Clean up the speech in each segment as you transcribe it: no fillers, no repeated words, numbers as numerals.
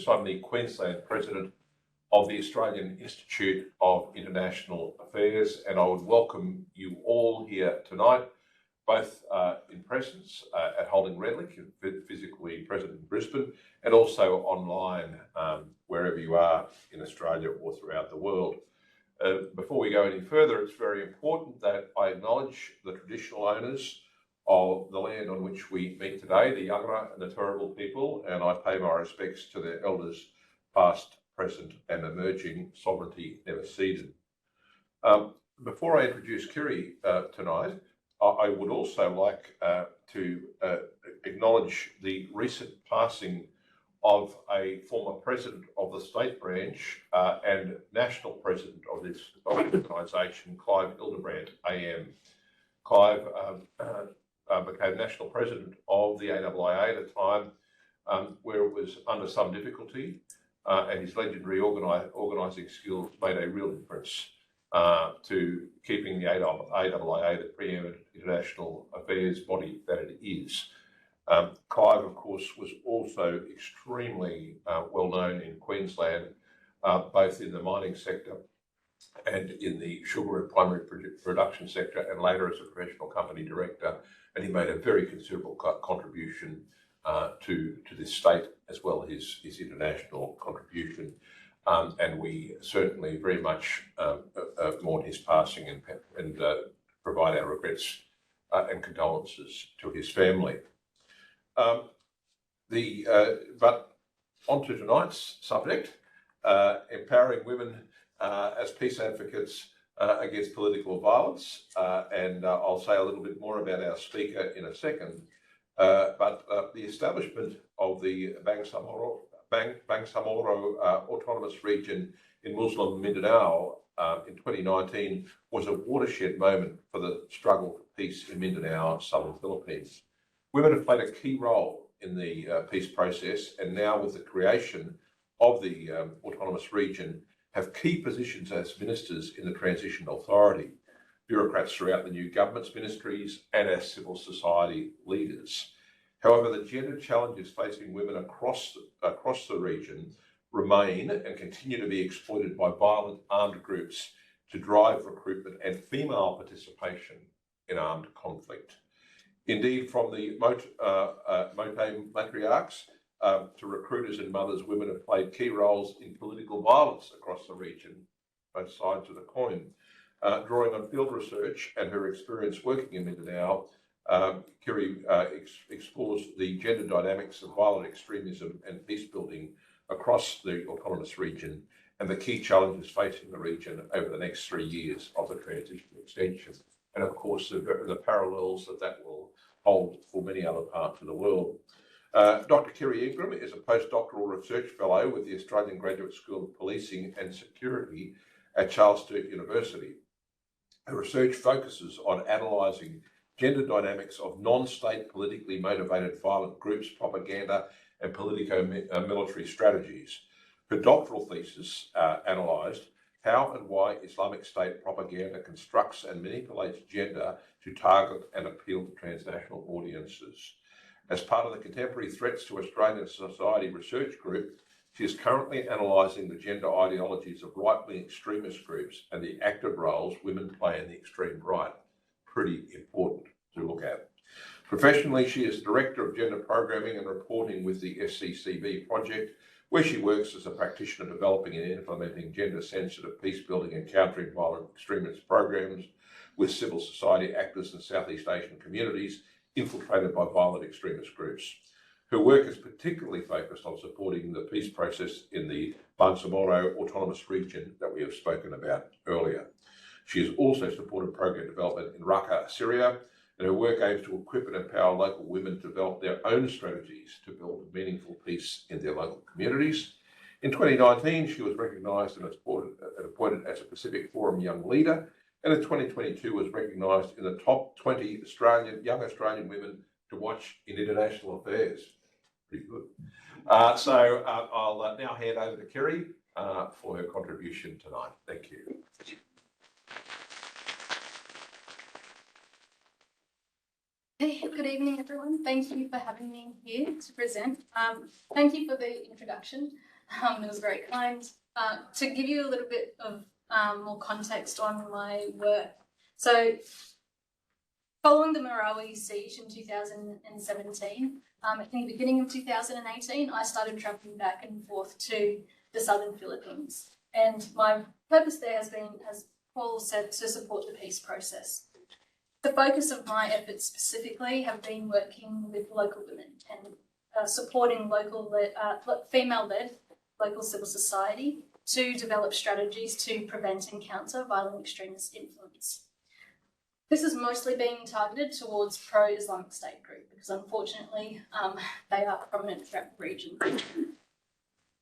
Francis. I'm the Queensland President of the Australian Institute of International Affairs, and I would welcome you all here tonight, both in presence at Holding Redlick, physically present in Brisbane, and also online wherever you are in Australia or throughout the world. Before we go any further, it's very important that I acknowledge the traditional owners of the land on which we meet today, the Ingram and the Turrbal people, and I pay my respects to their elders, past, present, and emerging, sovereignty never ceded. Before I introduce Kiri tonight, I would also like to acknowledge the recent passing of a former president of the state branch and national president of this organisation, Clive Hildebrand, AM. Clive became national president of the AIIA at a time where it was under some difficulty, and his legendary organising skills made a real difference to keeping the AIIA the preeminent international affairs body that it is. Clive, of course, was also extremely well known in Queensland, both in the mining sector and in the sugar and primary production sector, and later as a professional company director. And he made a very considerable contribution to this state, as well as his international contribution. And we certainly very much mourn his passing and provide our regrets and condolences to his family. But on to tonight's subject, empowering women as peace advocates against political violence. And I'll say a little bit more about our speaker in a second. But the establishment of the Bangsamoro Autonomous Region in Muslim Mindanao in 2019 was a watershed moment for the struggle for peace in Mindanao, southern Philippines. Women have played a key role in the peace process, and now with the creation of the Autonomous Region, have key positions as ministers in the Transition Authority, bureaucrats throughout the new government's ministries, and as civil society leaders. However, the gender challenges facing women across the region remain and continue to be exploited by violent armed groups to drive recruitment and female participation in armed conflict. Indeed, from the Maute Matriarchs to recruiters and mothers, women have played key roles in political violence across the region, both sides of the coin. Drawing on field research and her experience working in Mindanao, Kiri explores the gender dynamics of violent extremism and peace building across the Autonomous Region and the key challenges facing the region over the next 3 years of the transition extension. And of course, the parallels that will hold for many other parts of the world. Dr. Kiri Ingram is a postdoctoral research fellow with the Australian Graduate School of Policing and Security at Charles Sturt University. Her research focuses on analysing gender dynamics of non-state politically motivated violent groups, propaganda and politico-military strategies. Her doctoral thesis analysed how and why Islamic State propaganda constructs and manipulates gender to target and appeal to transnational audiences. As part of the Contemporary Threats to Australian Society Research Group, she is currently analysing the gender ideologies of right-wing extremist groups and the active roles women play in the extreme right. Pretty important to look at. Professionally, she is Director of Gender Programming and Reporting with the SCCB project, where she works as a practitioner developing and implementing gender-sensitive peace-building and countering violent extremist programs with civil society actors in Southeast Asian communities infiltrated by violent extremist groups. Her work is particularly focused on supporting the peace process in the Bangsamoro Autonomous Region that we have spoken about earlier. She has also supported program development in Raqqa, Syria, and her work aims to equip and empower local women to develop their own strategies to build meaningful peace in their local communities. In 2019, she was recognised and appointed as a Pacific Forum Young Leader, and in 2022 was recognised in the top 20 young Australian women to watch in international affairs. Pretty good. So I'll now hand over to Kiri for her contribution tonight. Thank you. Hey, good evening, everyone. Thank you for having me here to present. Thank you for the introduction. It was very kind. To give you a little bit of more context on my work. So, following the Marawi siege in 2017, in the beginning of 2018, I started travelling back and forth to the southern Philippines. And my purpose there has been, as Paul said, to support the peace process. The focus of my efforts specifically have been working with local women and supporting local female-led local civil society to develop strategies to prevent and counter violent extremist influence. This has mostly been targeted towards pro-Islamic State group because unfortunately they are a prominent threat region.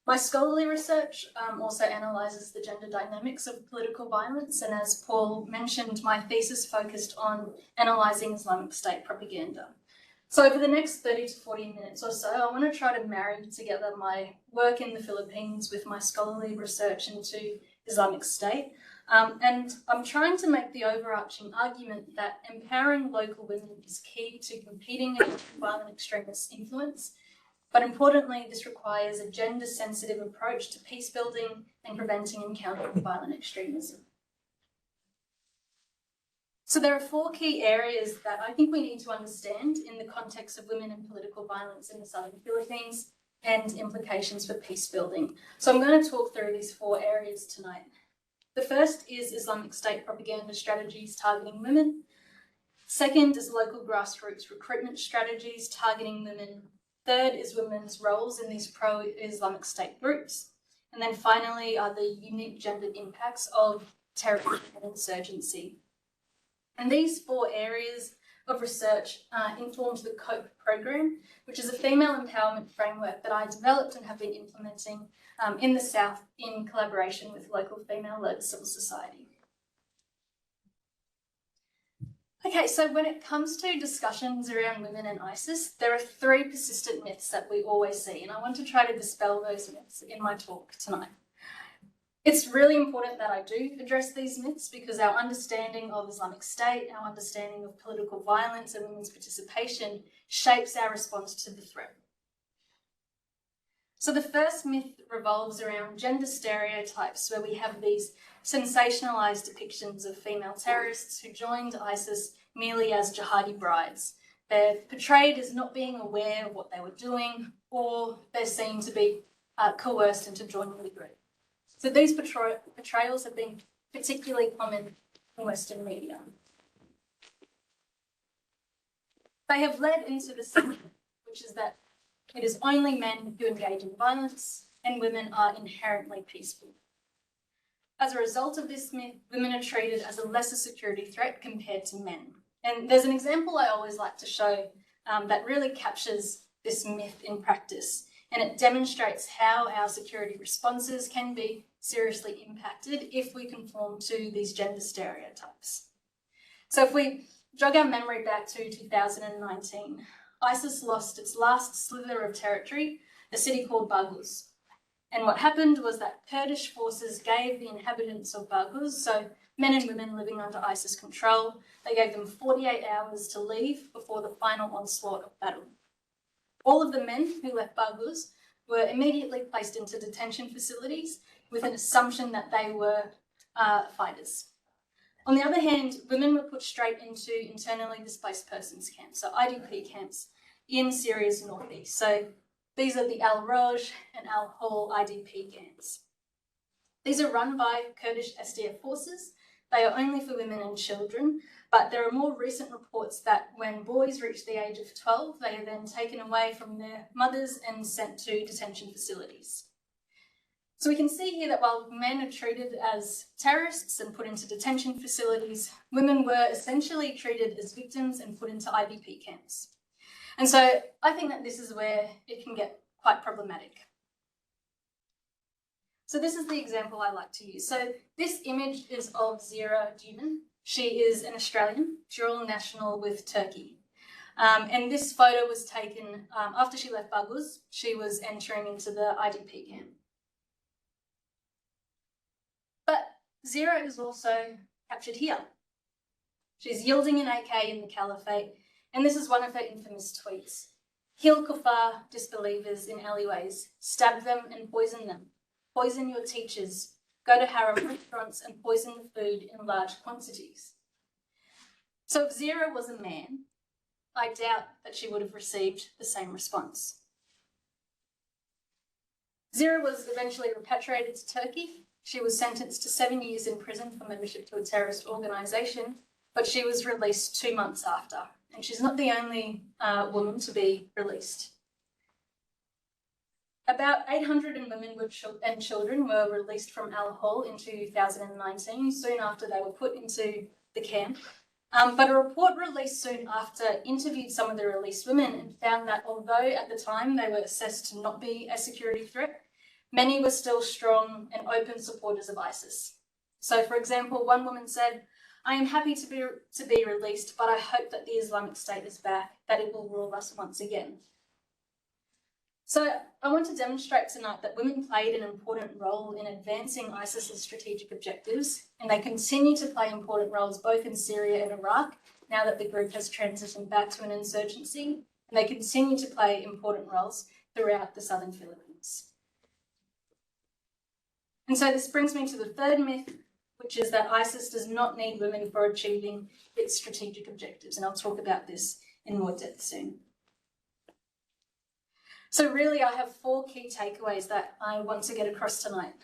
My scholarly research also analyses the gender dynamics of political violence, and as Paul mentioned, my thesis focused on analysing Islamic State propaganda. So over the next 30 to 40 minutes or so, I want to try to marry together my work in the Philippines with my scholarly research into Islamic State. And I'm trying to make the overarching argument that empowering local women is key to competing against violent extremist influence. But importantly, this requires a gender-sensitive approach to peace building and preventing and countering violent extremism. So there are 4 key areas that I think we need to understand in the context of women and political violence in the southern Philippines and implications for peace building. So I'm going to talk through these 4 areas tonight. The first is Islamic State propaganda strategies targeting women. Second is local grassroots recruitment strategies targeting women. Third is women's roles in these pro-Islamic State groups. And then finally are the unique gendered impacts of terrorism and insurgency. And these 4 areas of research informed the COPE program, which is a female empowerment framework that I developed and have been implementing in the South in collaboration with local female-led civil society. Okay, so when it comes to discussions around women and ISIS, there are 3 persistent myths that we always see, and I want to try to dispel those myths in my talk tonight. It's really important that I do address these myths because our understanding of Islamic State, our understanding of political violence and women's participation shapes our response to the threat. So the first myth revolves around gender stereotypes, where we have these sensationalised depictions of female terrorists who joined ISIS merely as jihadi brides. They're portrayed as not being aware of what they were doing, or they're seen to be coerced into joining the group. So these portrayals have been particularly common in Western media. They have led into the second, which is that it is only men who engage in violence and women are inherently peaceful. As a result of this myth, women are treated as a lesser security threat compared to men. And there's an example I always like to show that really captures this myth in practice, and it demonstrates how our security responses can be seriously impacted if we conform to these gender stereotypes. So if we jog our memory back to 2019, ISIS lost its last slither of territory, a city called Baghouz. And what happened was that Kurdish forces gave the inhabitants of Baghouz, so men and women living under ISIS control, they gave them 48 hours to leave before the final onslaught of battle. All of the men who left Baghouz were immediately placed into detention facilities with an assumption that they were fighters. On the other hand, women were put straight into internally displaced persons camps, so IDP camps in Syria's northeast. So these are the Al-Roj and Al-Hol IDP camps. These are run by Kurdish SDF forces. They are only for women and children, but there are more recent reports that when boys reach the age of 12, they are then taken away from their mothers and sent to detention facilities. So we can see here that while men are treated as terrorists and put into detention facilities, women were essentially treated as victims and put into IDP camps. And so I think that this is where it can get quite problematic. So this is the example I like to use. So this image is of Zira Duman. She is an Australian, dual national with Turkey. And this photo was taken after she left Baghouz. She was entering into the IDP camp. But Zira is also captured here. She's yielding an AK in the caliphate, and this is one of her infamous tweets. Kill kuffar disbelievers in alleyways, stab them and poison them, poison your teachers, go to haram restaurants and poison the food in large quantities. So if Zira was a man, I doubt that she would have received the same response. Zira was eventually repatriated to Turkey. She was sentenced to 7 years in prison for membership to a terrorist organisation, but she was released 2 months after. And she's not the only woman to be released. About 800 women and children were released from Al Hol in 2019, soon after they were put into the camp. But a report released soon after interviewed some of the released women and found that although at the time they were assessed to not be a security threat, many were still strong and open supporters of ISIS. So, for example, one woman said, "I am happy to be released, but I hope that the Islamic State is back, that it will rule us once again." So I want to demonstrate tonight that women played an important role in advancing ISIS's strategic objectives, and they continue to play important roles both in Syria and Iraq, now that the group has transitioned back to an insurgency, and they continue to play important roles throughout the southern Philippines. And so this brings me to the third myth, which is that ISIS does not need women for achieving its strategic objectives, and I'll talk about this in more depth soon. So really, I have 4 key takeaways that I want to get across tonight.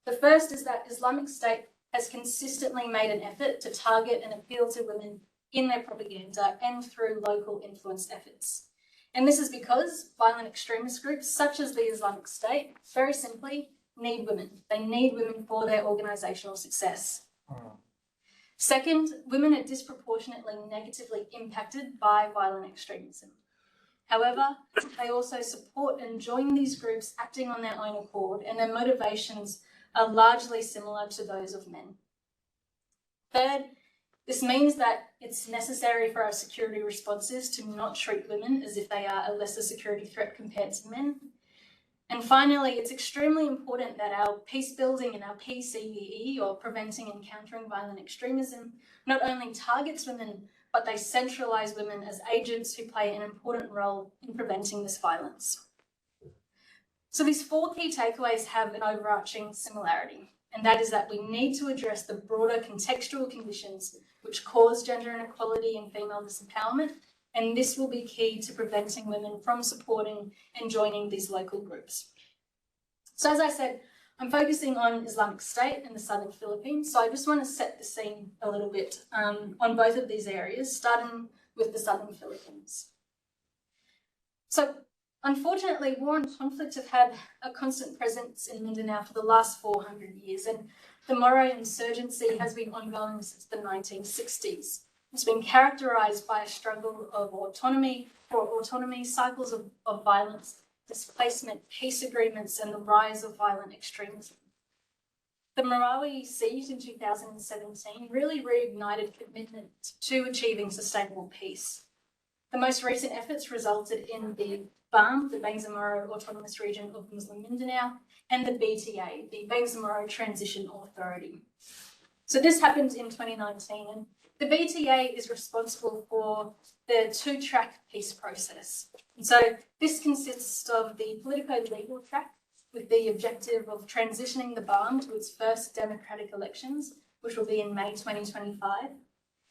The first is that Islamic State has consistently made an effort to target and appeal to women in their propaganda and through local influence efforts. And this is because violent extremist groups such as the Islamic State, very simply, need women. They need women for their organisational success. Second, women are disproportionately negatively impacted by violent extremism. However, they also support and join these groups acting on their own accord, and their motivations are largely similar to those of men. Third, this means that it's necessary for our security responses to not treat women as if they are a lesser security threat compared to men. And finally, it's extremely important that our peacebuilding and our PCVE, or preventing and countering violent extremism, not only targets women, but they centralise women as agents who play an important role in preventing this violence. So these 4 key takeaways have an overarching similarity, and that is that we need to address the broader contextual conditions which cause gender inequality and female disempowerment, and this will be key to preventing women from supporting and joining these local groups. So as I said, I'm focusing on Islamic State and the southern Philippines, so I just want to set the scene a little bit on both of these areas, starting with the southern Philippines. So unfortunately, war and conflict have had a constant presence in Mindanao for the last 400 years, and the Moro insurgency has been ongoing since the 1960s. It's been characterised by a struggle of autonomy, cycles of violence, displacement, peace agreements, and the rise of violent extremism. The Marawi siege in 2017 really reignited commitment to achieving sustainable peace. The most recent efforts resulted in the BARMM, the Bangsamoro Autonomous Region of Muslim Mindanao, and the BTA, the Bangsamoro Transition Authority. So this happened in 2019, and the BTA is responsible for the 2-track peace process. And so this consists of the politico-legal track, with the objective of transitioning the BARMM to its first democratic elections, which will be in May 2025.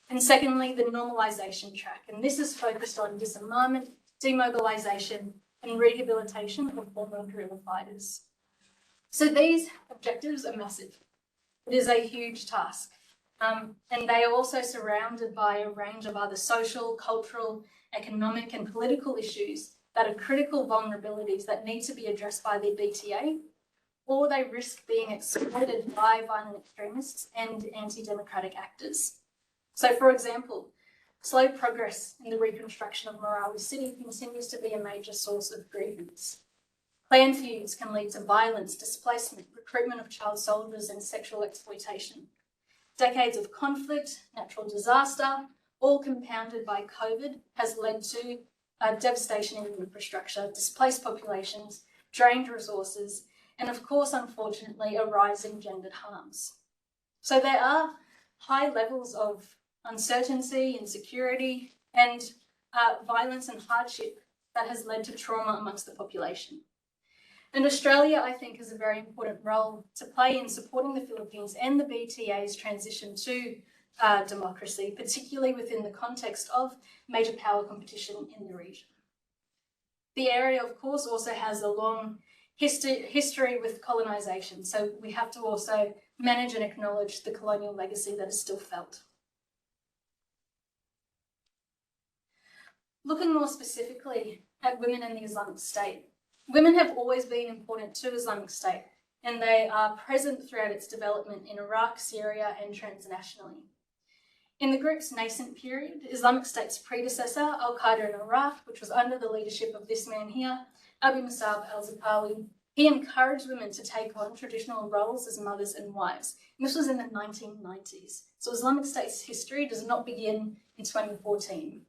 And secondly, the normalisation track, and this is focused on disarmament, demobilisation, and rehabilitation of former guerrilla fighters. So these objectives are massive. It is a huge task. And they are also surrounded by a range of other social, cultural, economic and political issues that are critical vulnerabilities that need to be addressed by the BTA, or they risk being exploited by violent extremists and anti-democratic actors. So, for example, slow progress in the reconstruction of Marawi City continues to be a major source of grievance. Clan feuds can lead to violence, displacement, recruitment of child soldiers and sexual exploitation. Decades of conflict, natural disaster, all compounded by COVID, has led to devastation in infrastructure, displaced populations, drained resources, and of course, unfortunately, a rise in gendered harms. So there are high levels of uncertainty, insecurity, and violence and hardship that has led to trauma amongst the population. And Australia, I think, has a very important role to play in supporting the Philippines and the BTA's transition to democracy, particularly within the context of major power competition in the region. The area, of course, also has a long history with colonisation, so we have to also manage and acknowledge the colonial legacy that is still felt. Looking more specifically at women in the Islamic State, women have always been important to Islamic State, and they are present throughout its development in Iraq, Syria, and transnationally. In the group's nascent period, Islamic State's predecessor, Al-Qaeda in Iraq, which was under the leadership of this man here, Abu Musab al-Zarqawi, he encouraged women to take on traditional roles as mothers and wives. And this was in the 1990s. So Islamic State's history does not begin in 2014.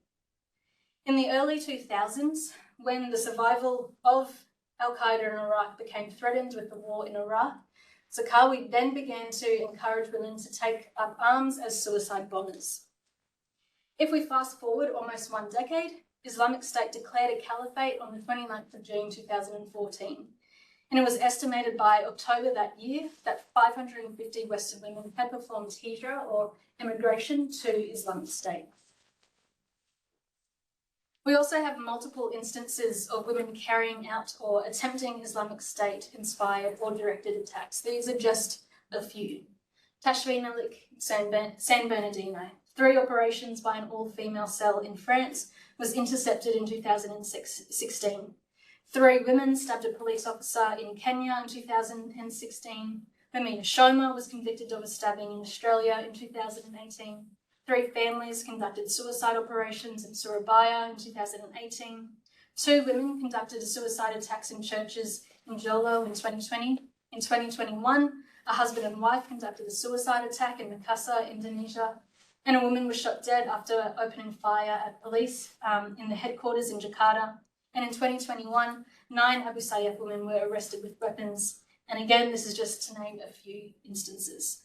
In the early 2000s, when the survival of Al-Qaeda in Iraq became threatened with the war in Iraq, Zarqawi then began to encourage women to take up arms as suicide bombers. If we fast forward almost one decade, Islamic State declared a caliphate on the 29th of June 2014, and it was estimated by October that year that 550 Western women had performed hijrah or emigration to Islamic State. We also have multiple instances of women carrying out or attempting Islamic State-inspired or directed attacks. These are just a few. Tashfin Alik, San Bernardino. 3 operations by an all-female cell in France was intercepted in 2016. 3 women stabbed a police officer in Kenya in 2016. Hermina Shoma was convicted of a stabbing in Australia in 2018. 3 families conducted suicide operations in Surabaya in 2018. 2 women conducted suicide attacks in churches in Jolo in 2020. In 2021, a husband and wife conducted a suicide attack in Makassar, Indonesia, and a woman was shot dead after opening fire at police in the headquarters in Jakarta. And in 2021, 9 Abu Sayyaf women were arrested with weapons. And again, this is just to name a few instances.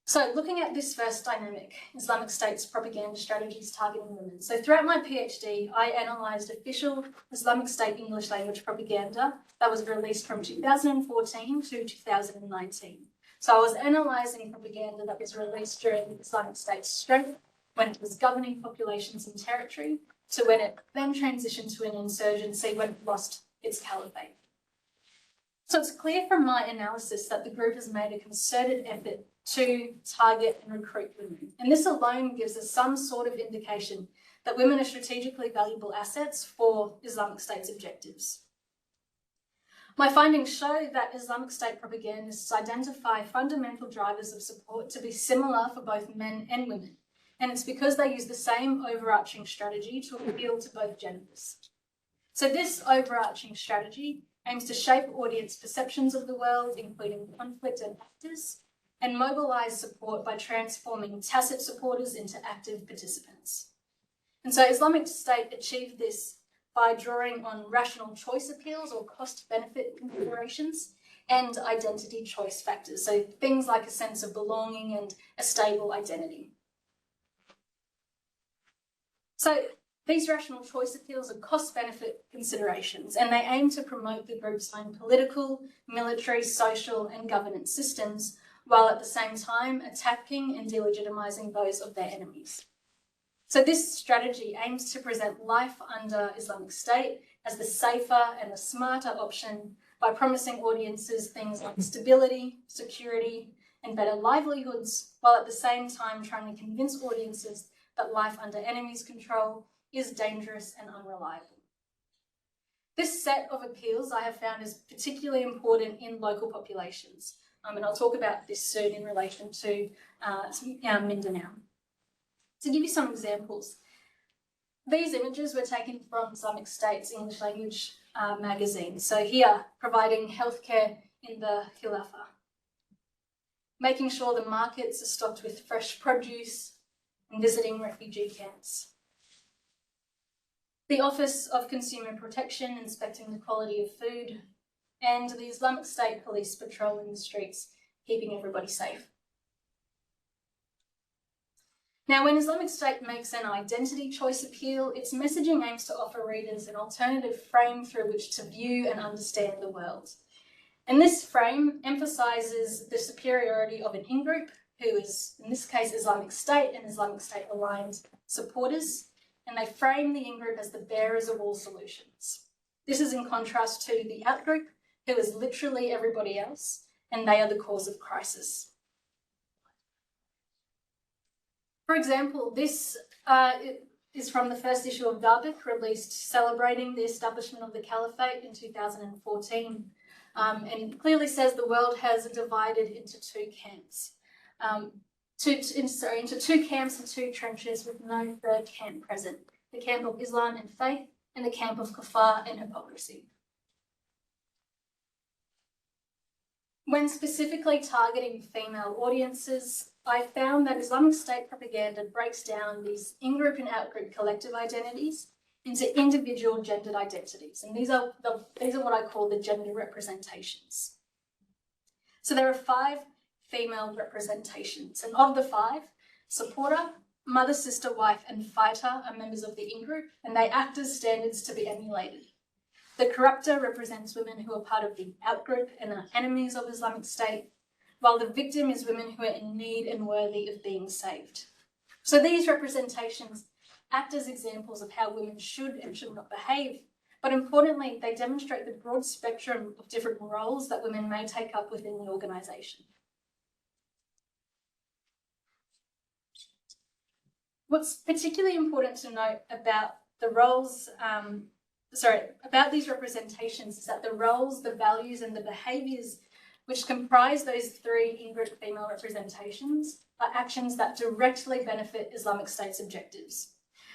So looking at this first dynamic, Islamic State's propaganda strategies targeting women. So throughout my PhD, I analysed official Islamic State English language propaganda that was released from 2014 to 2019. So I was analysing propaganda that was released during Islamic State's strength, when it was governing populations and territory, to when it then transitioned to an insurgency when it lost its caliphate. So it's clear from my analysis that the group has made a concerted effort to target and recruit women. And this alone gives us some sort of indication that women are strategically valuable assets for Islamic State's objectives. My findings show that Islamic State propagandists identify fundamental drivers of support to be similar for both men and women. And it's because they use the same overarching strategy to appeal to both genders. So this overarching strategy aims to shape audience perceptions of the world, including conflict and actors, and mobilise support by transforming tacit supporters into active participants. And so Islamic State achieved this by drawing on rational choice appeals or cost-benefit considerations and identity choice factors, so things like a sense of belonging and a stable identity. So these rational choice appeals are cost-benefit considerations, and they aim to promote the group's own political, military, social and governance systems, while at the same time attacking and delegitimising those of their enemies. So this strategy aims to present life under Islamic State as the safer and the smarter option by promising audiences things like stability, security and better livelihoods, while at the same time trying to convince audiences that life under enemies' control is dangerous and unreliable. This set of appeals I have found is particularly important in local populations, and I'll talk about this soon in relation to Mindanao. To give you some examples, these images were taken from Islamic State's English language magazine. So here, providing healthcare in the Khilafah, making sure the markets are stocked with fresh produce, and visiting refugee camps. The Office of Consumer Protection inspecting the quality of food, and the Islamic State police patrolling the streets, keeping everybody safe. Now, when Islamic State makes an identity choice appeal, its messaging aims to offer readers an alternative frame through which to view and understand the world. And this frame emphasises the superiority of an in-group, who is, in this case, Islamic State and Islamic State-aligned supporters, and they frame the in-group as the bearers of all solutions. This is in contrast to the out-group, who is literally everybody else, and they are the cause of crisis. For example, this is from the first issue of Darbuk, released celebrating the establishment of the Caliphate in 2014, and clearly says the world has divided into two camps. Into two camps and two trenches with no third camp present, the camp of Islam and faith and the camp of kufar and hypocrisy. When specifically targeting female audiences, I found that Islamic State propaganda breaks down these in-group and out-group collective identities into individual gendered identities, and these are what I call the gender representations. So there are 5 female representations, and of the 5, supporter, mother, sister, wife, and fighter are members of the in-group, and they act as standards to be emulated. The corruptor represents women who are part of the out-group and are enemies of Islamic State, while the victim is women who are in need and worthy of being saved. So these representations act as examples of how women should and should not behave, but importantly, they demonstrate the broad spectrum of different roles that women may take up within the organisation. What's particularly important to note about the roles, about these representations is that the roles, the values and the behaviours which comprise those 3 in-group female representations are actions that directly benefit Islamic State's objectives.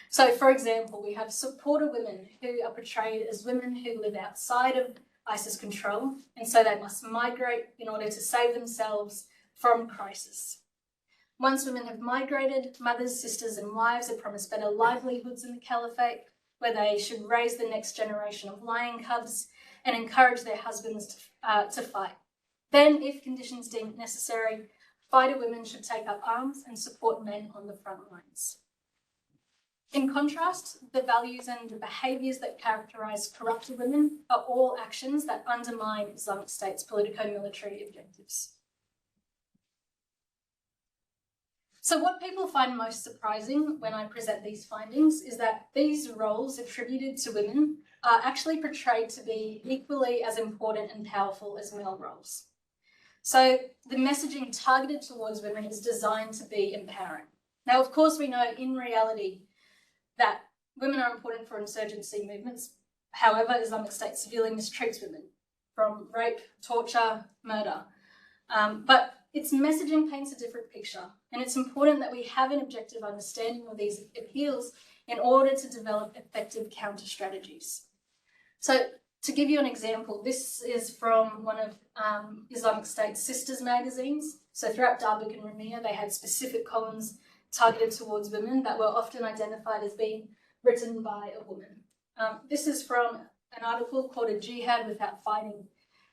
So, for example, we have supporter women who are portrayed as women who live outside of ISIS control, and so they must migrate in order to save themselves from crisis. Once women have migrated, mothers, sisters and wives are promised better livelihoods in the Caliphate, where they should raise the next generation of lion cubs and encourage their husbands to fight. Then, if conditions deemed necessary, fighter women should take up arms and support men on the front lines. In contrast, the values and the behaviours that characterise corrupted women are all actions that undermine Islamic State's politico-military objectives. So what people find most surprising when I present these findings is that these roles attributed to women are actually portrayed to be equally as important and powerful as male roles. So the messaging targeted towards women is designed to be empowering. Now, of course, we know in reality that women are important for insurgency movements. However, Islamic State severely mistreats women, from rape, torture, murder. But its messaging paints a different picture, and it's important that we have an objective understanding of these appeals in order to develop effective counter strategies. So to give you an example, this is from one of Islamic State's sisters magazines. So throughout Darbuk and Ramia, they had specific columns targeted towards women that were often identified as being written by a woman. This is from an article called A Jihad Without Fighting.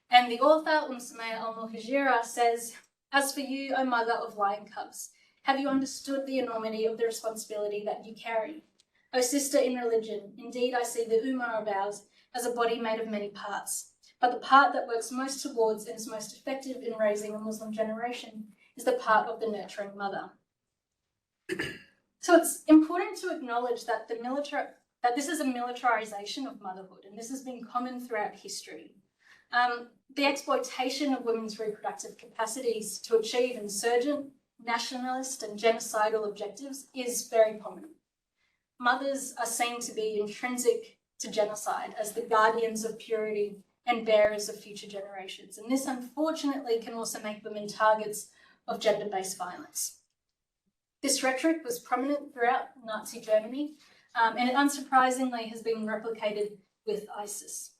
And the author, Sumaya al-Muhajira, says, "As for you, O mother of lion cubs, have you understood the enormity of the responsibility that you carry? O sister in religion, indeed I see the Ummah of ours as a body made of many parts. But the part that works most towards and is most effective in raising a Muslim generation is the part of the nurturing mother." So it's important to acknowledge that this is a militarization of motherhood, and this has been common throughout history. The exploitation of women's reproductive capacities to achieve insurgent, nationalist and genocidal objectives is very prominent. Mothers are seen to be intrinsic to genocide as the guardians of purity and bearers of future generations, and this unfortunately can also make women targets of gender-based violence. This rhetoric was prominent throughout Nazi Germany, and it unsurprisingly has been replicated with ISIS.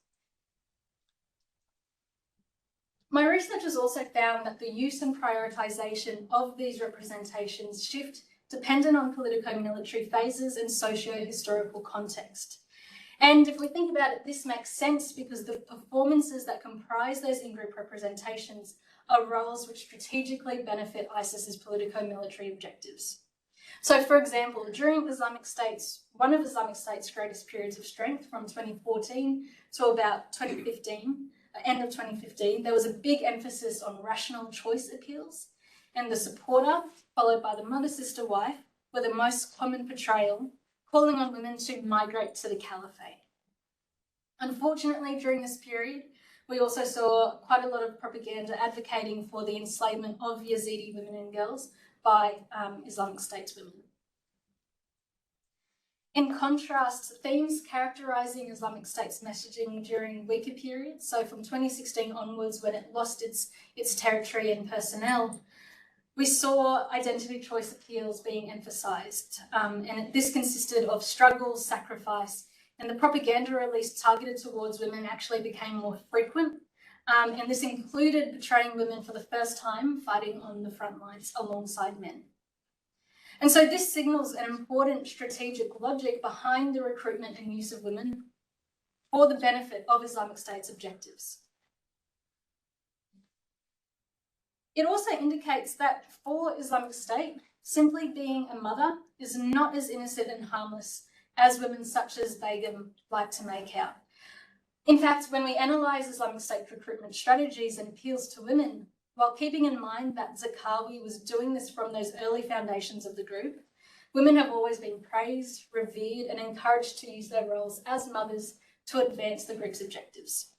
My research has also found that the use and prioritisation of these representations shift dependent on politico-military phases and socio-historical context. And if we think about it, this makes sense because the performances that comprise those in-group representations are roles which strategically benefit ISIS's politico-military objectives. So, for example, during one of Islamic State's greatest periods of strength from 2014 to about 2015, end of 2015, there was a big emphasis on rational choice appeals, and the supporter, followed by the mother-sister-wife, were the most common portrayal, calling on women to migrate to the caliphate. Unfortunately, during this period, we also saw quite a lot of propaganda advocating for the enslavement of Yazidi women and girls by Islamic State's women. In contrast, themes characterising Islamic State's messaging during weaker periods, so from 2016 onwards when it lost its territory and personnel, we saw identity choice appeals being emphasised, and this consisted of struggle, sacrifice, and the propaganda release targeted towards women actually became more frequent, and this included portraying women for the first time fighting on the front lines alongside men. And so this signals an important strategic logic behind the recruitment and use of women for the benefit of Islamic State's objectives. It also indicates that for Islamic State, simply being a mother is not as innocent and harmless as women such as Begum like to make out. In fact, when we analyse Islamic State recruitment strategies and appeals to women, while keeping in mind that Zarqawi was doing this from those early foundations of the group, women have always been praised, revered, and encouraged to use their roles as mothers to advance the group's objectives.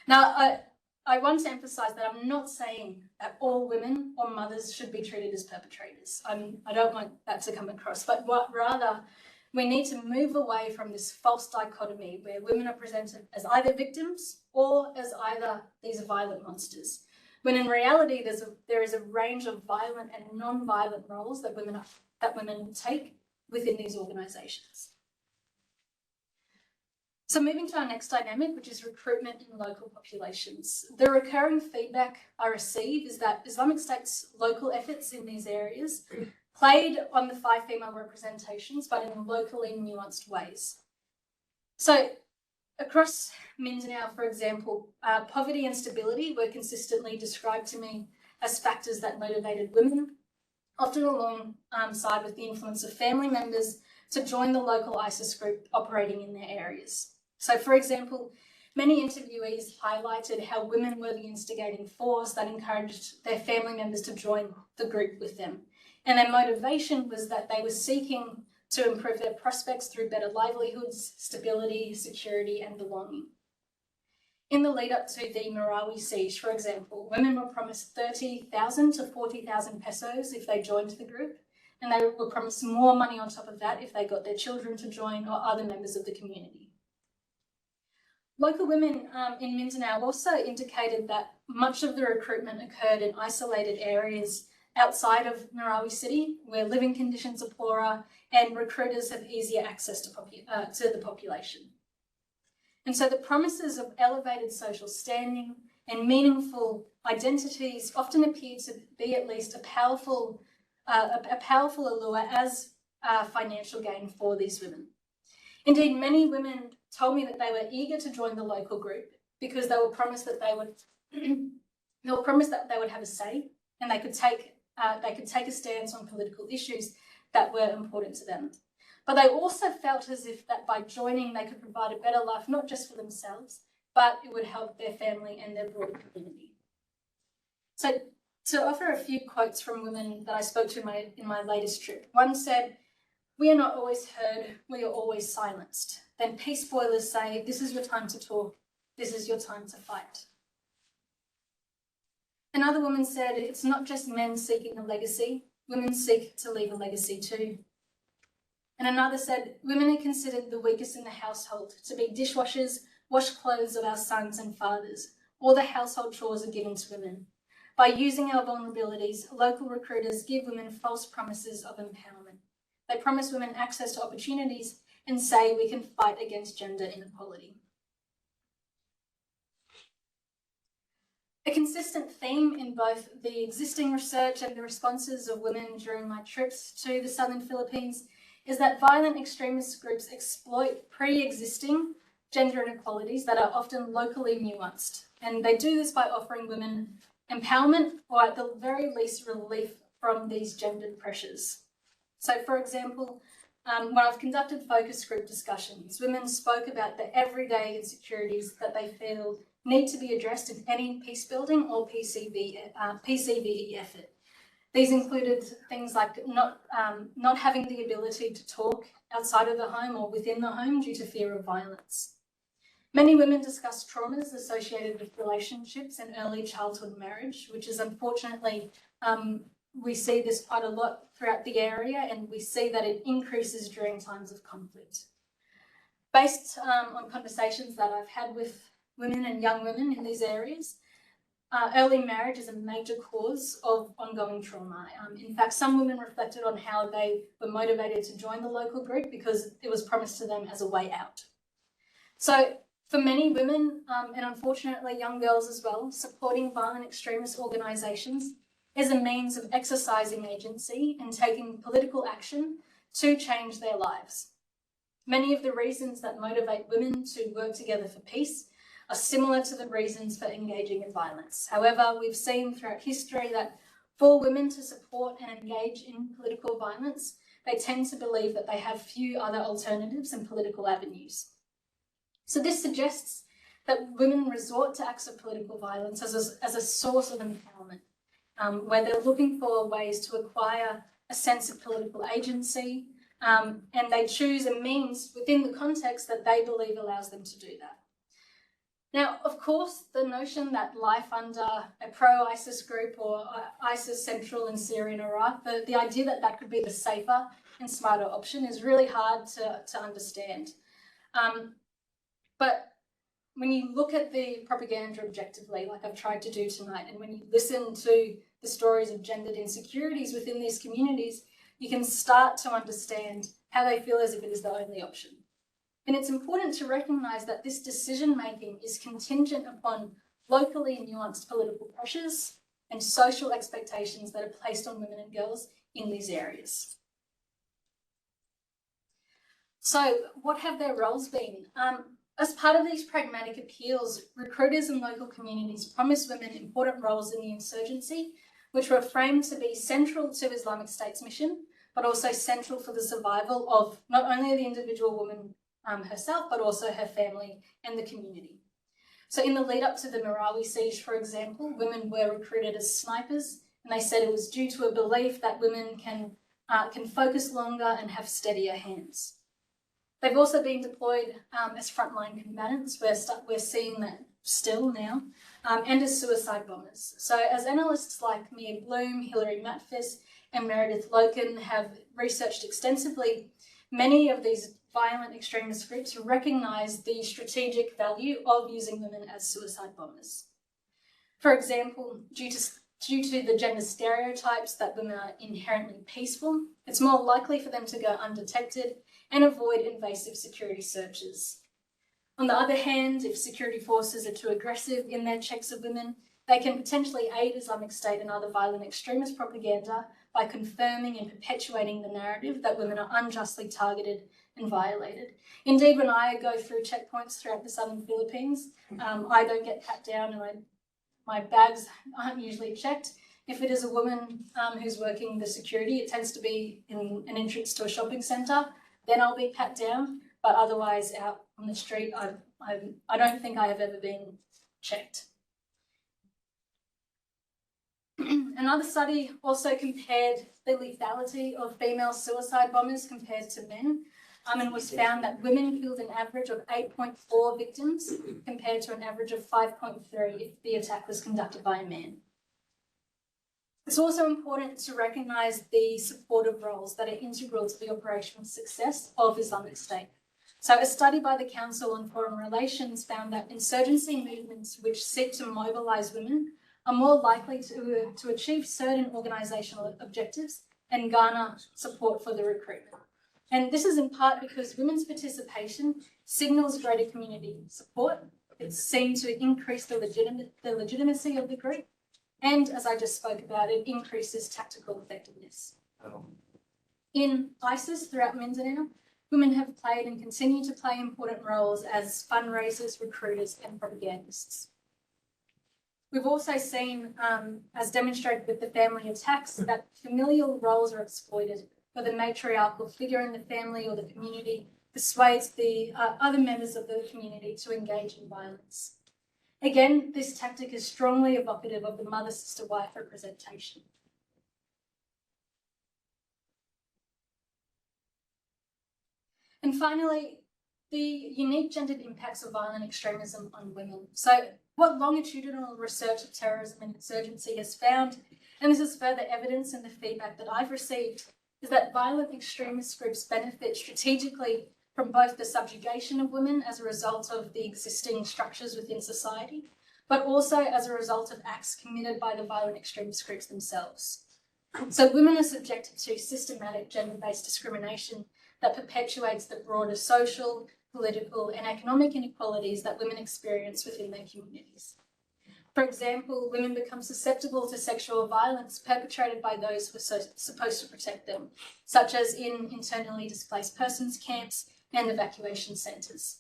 Now, I want to emphasise that I'm not saying that all women or mothers should be treated as perpetrators. I don't want that to come across, but rather we need to move away from this false dichotomy where women are presented as either victims or as either these violent monsters, when in reality there is a range of violent and non-violent roles that women take within these organisations. So moving to our next dynamic, which is recruitment in local populations. The recurring feedback I receive is that Islamic State's local efforts in these areas played on the 5 female representations, but in locally nuanced ways. So across Mindanao, for example, poverty and stability were consistently described to me as factors that motivated women, often alongside with the influence of family members, to join the local ISIS group operating in their areas. So, for example, many interviewees highlighted how women were the instigating force that encouraged their family members to join the group with them. And their motivation was that they were seeking to improve their prospects through better livelihoods, stability, security, and belonging. In the lead up to the Marawi siege, for example, women were promised 30,000 to 40,000 pesos if they joined the group, and they were promised more money on top of that if they got their children to join or other members of the community. Local women in Mindanao also indicated that much of the recruitment occurred in isolated areas outside of Marawi City, where living conditions are poorer and recruiters have easier access to the population. And so the promises of elevated social standing and meaningful identities often appear to be at least a powerful allure as financial gain for these women. Indeed, many women told me that they were eager to join the local group because they were promised that they would have a say and they could take a stance on political issues that were important to them. But they also felt as if that by joining they could provide a better life, not just for themselves, but it would help their family and their broader community. So to offer a few quotes from women that I spoke to in my latest trip, one said, "We are not always heard, we are always silenced. Then peace spoilers say, this is your time to talk, this is your time to fight." Another woman said, "It's not just men seeking a legacy, women seek to leave a legacy too." And another said, "Women are considered the weakest in the household, to be dishwashers, wash clothes of our sons and fathers. All the household chores are given to women. By using our vulnerabilities, local recruiters give women false promises of empowerment. They promise women access to opportunities and say we can fight against gender inequality." A consistent theme in both the existing research and the responses of women during my trips to the southern Philippines is that violent extremist groups exploit pre-existing gender inequalities that are often locally nuanced. And they do this by offering women empowerment or at the very least relief from these gendered pressures. So, for example, when I've conducted focus group discussions, women spoke about the everyday insecurities that they feel need to be addressed in any peacebuilding or PCVE effort. These included things like not having the ability to talk outside of the home or within the home due to fear of violence. Many women discuss traumas associated with relationships and early childhood marriage, which is unfortunately, we see this quite a lot throughout the area, and we see that it increases during times of conflict. Based on conversations that I've had with women and young women in these areas, early marriage is a major cause of ongoing trauma. In fact, some women reflected on how they were motivated to join the local group because it was promised to them as a way out. So for many women, and unfortunately young girls as well, supporting violent extremist organisations is a means of exercising agency and taking political action to change their lives. Many of the reasons that motivate women to work together for peace are similar to the reasons for engaging in violence. However, we've seen throughout history that for women to support and engage in political violence, they tend to believe that they have few other alternatives and political avenues. So this suggests that women resort to acts of political violence as a source of empowerment, where they're looking for ways to acquire a sense of political agency, and they choose a means within the context that they believe allows them to do that. Now, of course, the notion that life under a pro-ISIS group or ISIS central in Syria and Iraq, the idea that that could be the safer and smarter option is really hard to understand. But when you look at the propaganda objectively, like I've tried to do tonight, and when you listen to the stories of gendered insecurities within these communities, you can start to understand how they feel as if it is the only option. And it's important to recognise that this decision-making is contingent upon locally nuanced political pressures and social expectations that are placed on women and girls in these areas. So what have their roles been? As part of these pragmatic appeals, recruiters in local communities promised women important roles in the insurgency, which were framed to be central to Islamic State's mission, but also central for the survival of not only the individual woman herself, but also her family and the community. So in the lead up to the Marawi siege, for example, women were recruited as snipers, and they said it was due to a belief that women can focus longer and have steadier hands. They've also been deployed as frontline combatants. We're seeing that still now, and as suicide bombers. So as analysts like Mia Bloom, Hilary Matfis, and Meredith Loken have researched extensively, many of these violent extremist groups recognise the strategic value of using women as suicide bombers. For example, due to the gender stereotypes that women are inherently peaceful, it's more likely for them to go undetected and avoid invasive security searches. On the other hand, if security forces are too aggressive in their checks of women, they can potentially aid Islamic State and other violent extremist propaganda by confirming and perpetuating the narrative that women are unjustly targeted and violated. Indeed, when I go through checkpoints throughout the southern Philippines, I don't get pat down and my bags aren't usually checked. If it is a woman who's working the security, it tends to be in an entrance to a shopping centre, then I'll be pat down, but otherwise out on the street, I don't think I have ever been checked. Another study also compared the lethality of female suicide bombers compared to men, and was found that women killed an average of 8.4 victims compared to an average of 5.3 if the attack was conducted by a man. It's also important to recognise the supportive roles that are integral to the operational success of Islamic State. So a study by the Council on Foreign Relations found that insurgency movements which seek to mobilise women are more likely to achieve certain organisational objectives and garner support for the recruitment. And this is in part because women's participation signals greater community support. It's seen to increase the legitimacy of the group. And as I just spoke about, it increases tactical effectiveness. In ISIS throughout Mindanao, women have played and continue to play important roles as fundraisers, recruiters, and propagandists. We've also seen, as demonstrated with the family attacks, that familial roles are exploited where the matriarchal figure in the family or the community persuades the other members of the community to engage in violence. Again, this tactic is strongly evocative of the mother, sister, wife representation. And finally, the unique gendered impacts of violent extremism on women. So what longitudinal research of terrorism and insurgency has found, and this is further evidence in the feedback that I've received, is that violent extremist groups benefit strategically from both the subjugation of women as a result of the existing structures within society, but also as a result of acts committed by the violent extremist groups themselves. So women are subjected to systematic gender-based discrimination that perpetuates the broader social, political, and economic inequalities that women experience within their communities. For example, women become susceptible to sexual violence perpetrated by those who are supposed to protect them, such as in internally displaced persons camps and evacuation centres.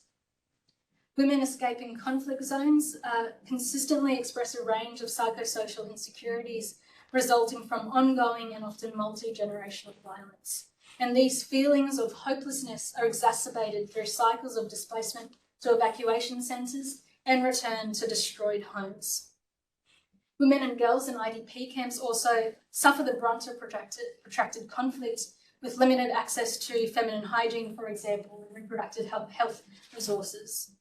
Women escaping conflict zones consistently express a range of psychosocial insecurities resulting from ongoing and often multi-generational violence. And these feelings of hopelessness are exacerbated through cycles of displacement to evacuation centres and return to destroyed homes. Women and girls in IDP camps also suffer the brunt of protracted conflict with limited access to feminine hygiene, for example, and reproductive health resources.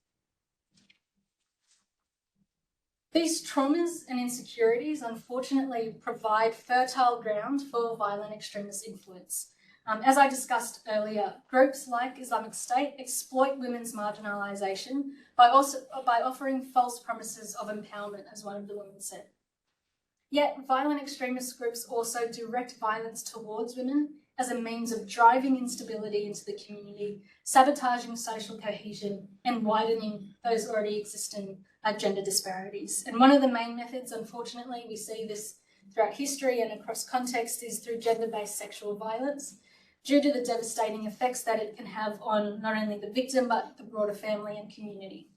These traumas and insecurities unfortunately provide fertile ground for violent extremist influence. As I discussed earlier, groups like Islamic State exploit women's marginalisation by offering false promises of empowerment, as one of the women said. Yet, violent extremist groups also direct violence towards women as a means of driving instability into the community, sabotaging social cohesion, and widening those already existing gender disparities. And one of the main methods, unfortunately, we see this throughout history and across context, is through gender-based sexual violence, due to the devastating effects that it can have on not only the victim, but the broader family and community.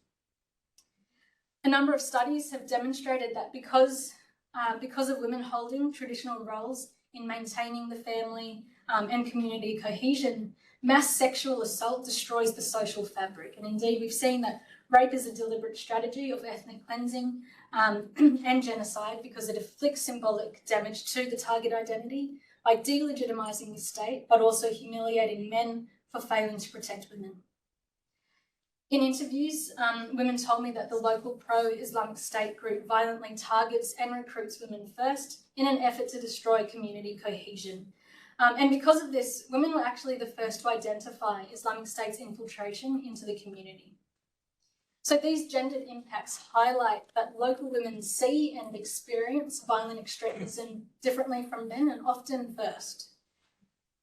A number of studies have demonstrated that because of women holding traditional roles in maintaining the family and community cohesion, mass sexual assault destroys the social fabric. And indeed, we've seen that rape is a deliberate strategy of ethnic cleansing and genocide because it inflicts symbolic damage to the target identity by delegitimising the state, but also humiliating men for failing to protect women. In interviews, women told me that the local pro-Islamic State group violently targets and recruits women first in an effort to destroy community cohesion. And because of this, women were actually the first to identify Islamic State's infiltration into the community. So these gendered impacts highlight that local women see and experience violent extremism differently from men, and often first.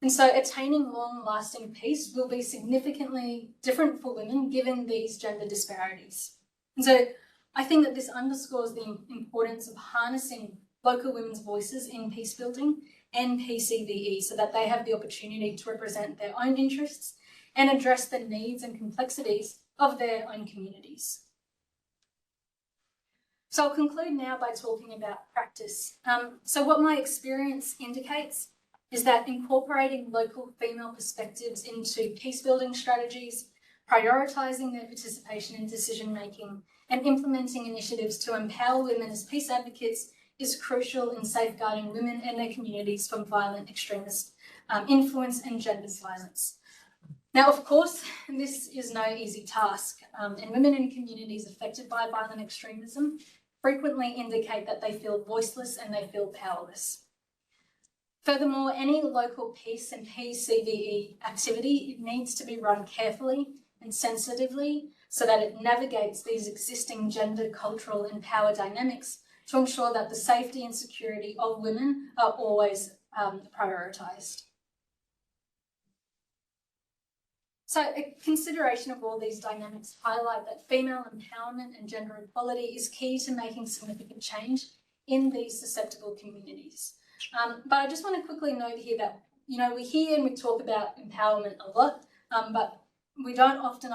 And so attaining long-lasting peace will be significantly different for women given these gender disparities. And so I think that this underscores the importance of harnessing local women's voices in peacebuilding and PCVE so that they have the opportunity to represent their own interests and address the needs and complexities of their own communities. So I'll conclude now by talking about practice. So what my experience indicates is that incorporating local female perspectives into peacebuilding strategies, prioritising their participation in decision-making, and implementing initiatives to empower women as peace advocates is crucial in safeguarding women and their communities from violent extremist influence and gendered violence. Now, of course, this is no easy task, and women in communities affected by violent extremism frequently indicate that they feel voiceless and they feel powerless. Furthermore, any local peace and PCVE activity needs to be run carefully and sensitively so that it navigates these existing gender, cultural and power dynamics to ensure that the safety and security of women are always prioritised. So a consideration of all these dynamics highlight that female empowerment and gender equality is key to making significant change in these susceptible communities. But I just want to quickly note here that, we hear and we talk about empowerment a lot, but we don't often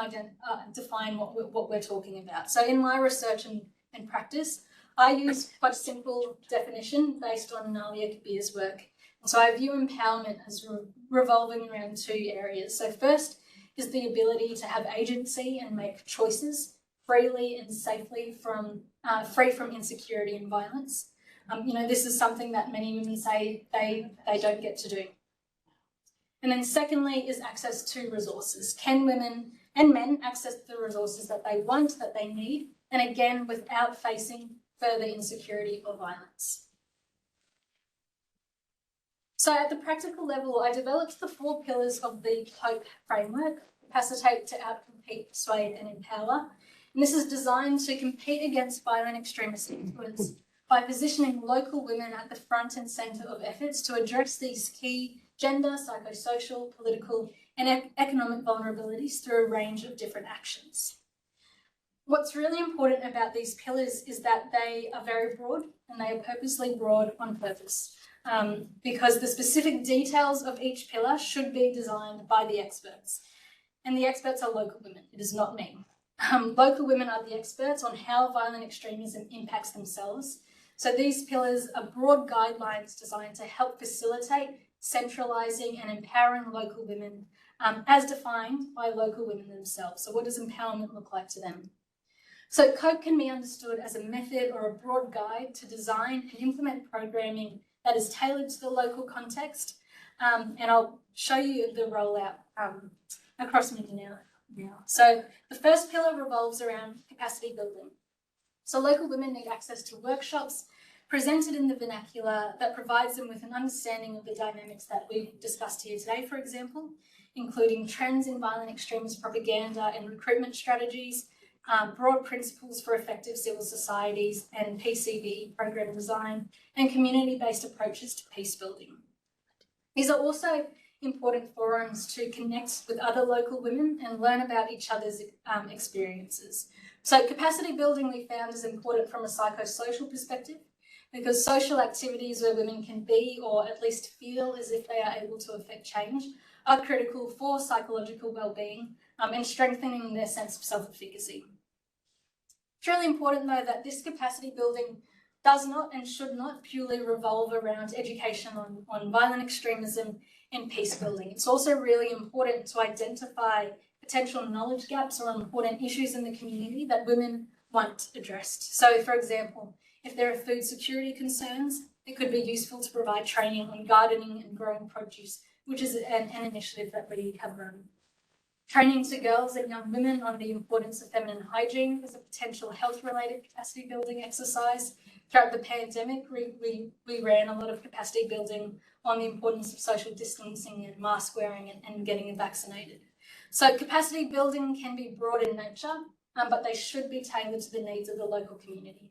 define what we're talking about. So in my research and practice, I use quite a simple definition based on Nalia Kabir's work. So I view empowerment as revolving around two areas. So first is the ability to have agency and make choices freely and safely free from insecurity and violence. This is something that many women say they don't get to do. And then secondly is access to resources. Can women and men access the resources that they want, that they need, and again, without facing further insecurity or violence? So at the practical level, I developed the 4 pillars of the COPE framework: capacitate, to outcompete, persuade and empower. And this is designed to compete against violent extremist influence by positioning local women at the front and centre of efforts to address these key gender, psychosocial, political and economic vulnerabilities through a range of different actions. What's really important about these pillars is that they are very broad, and they are purposely broad on purpose, because the specific details of each pillar should be designed by the experts. And the experts are local women, it is not me. Local women are the experts on how violent extremism impacts themselves. So these pillars are broad guidelines designed to help facilitate centralising and empowering local women as defined by local women themselves. So what does empowerment look like to them? So COPE can be understood as a method or a broad guide to design and implement programming that is tailored to the local context. And I'll show you the rollout across Mindanao now. So the first pillar revolves around capacity building. So local women need access to workshops presented in the vernacular that provides them with an understanding of the dynamics that we've discussed here today, for example, including trends in violent extremist propaganda and recruitment strategies, broad principles for effective civil societies and PCB program design, and community-based approaches to peace building. These are also important forums to connect with other local women and learn about each other's experiences. So capacity building we found is important from a psychosocial perspective, because social activities where women can be, or at least feel as if they are able to affect change, are critical for psychological well-being and strengthening their sense of self-efficacy. It's really important, though, that this capacity building does not and should not purely revolve around education on violent extremism and peace building. It's also really important to identify potential knowledge gaps or important issues in the community that women want addressed. So, for example, if there are food security concerns, it could be useful to provide training on gardening and growing produce, which is an initiative that we have run. Training to girls and young women on the importance of feminine hygiene is a potential health-related capacity building exercise. Throughout the pandemic, we ran a lot of capacity building on the importance of social distancing and mask wearing and getting vaccinated. So capacity building can be broad in nature, but they should be tailored to the needs of the local community.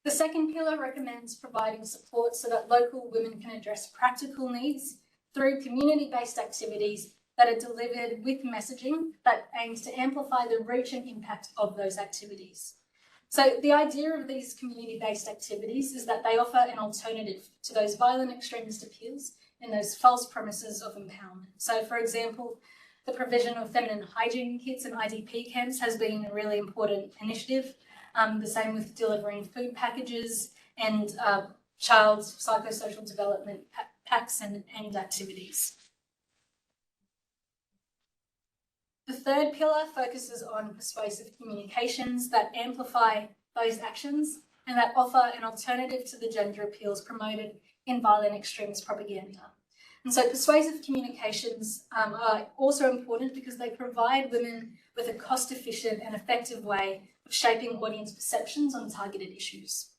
The second pillar recommends providing support so that local women can address practical needs through community-based activities that are delivered with messaging that aims to amplify the reach and impact of those activities. So the idea of these community-based activities is that they offer an alternative to those violent extremist appeals and those false promises of empowerment. So, for example, the provision of feminine hygiene kits and IDP camps has been a really important initiative. The same with delivering food packages and child psychosocial development packs and activities. The third pillar focuses on persuasive communications that amplify those actions and that offer an alternative to the gender appeals promoted in violent extremist propaganda. And so persuasive communications are also important because they provide women with a cost-efficient and effective way of shaping audience perceptions on targeted issues.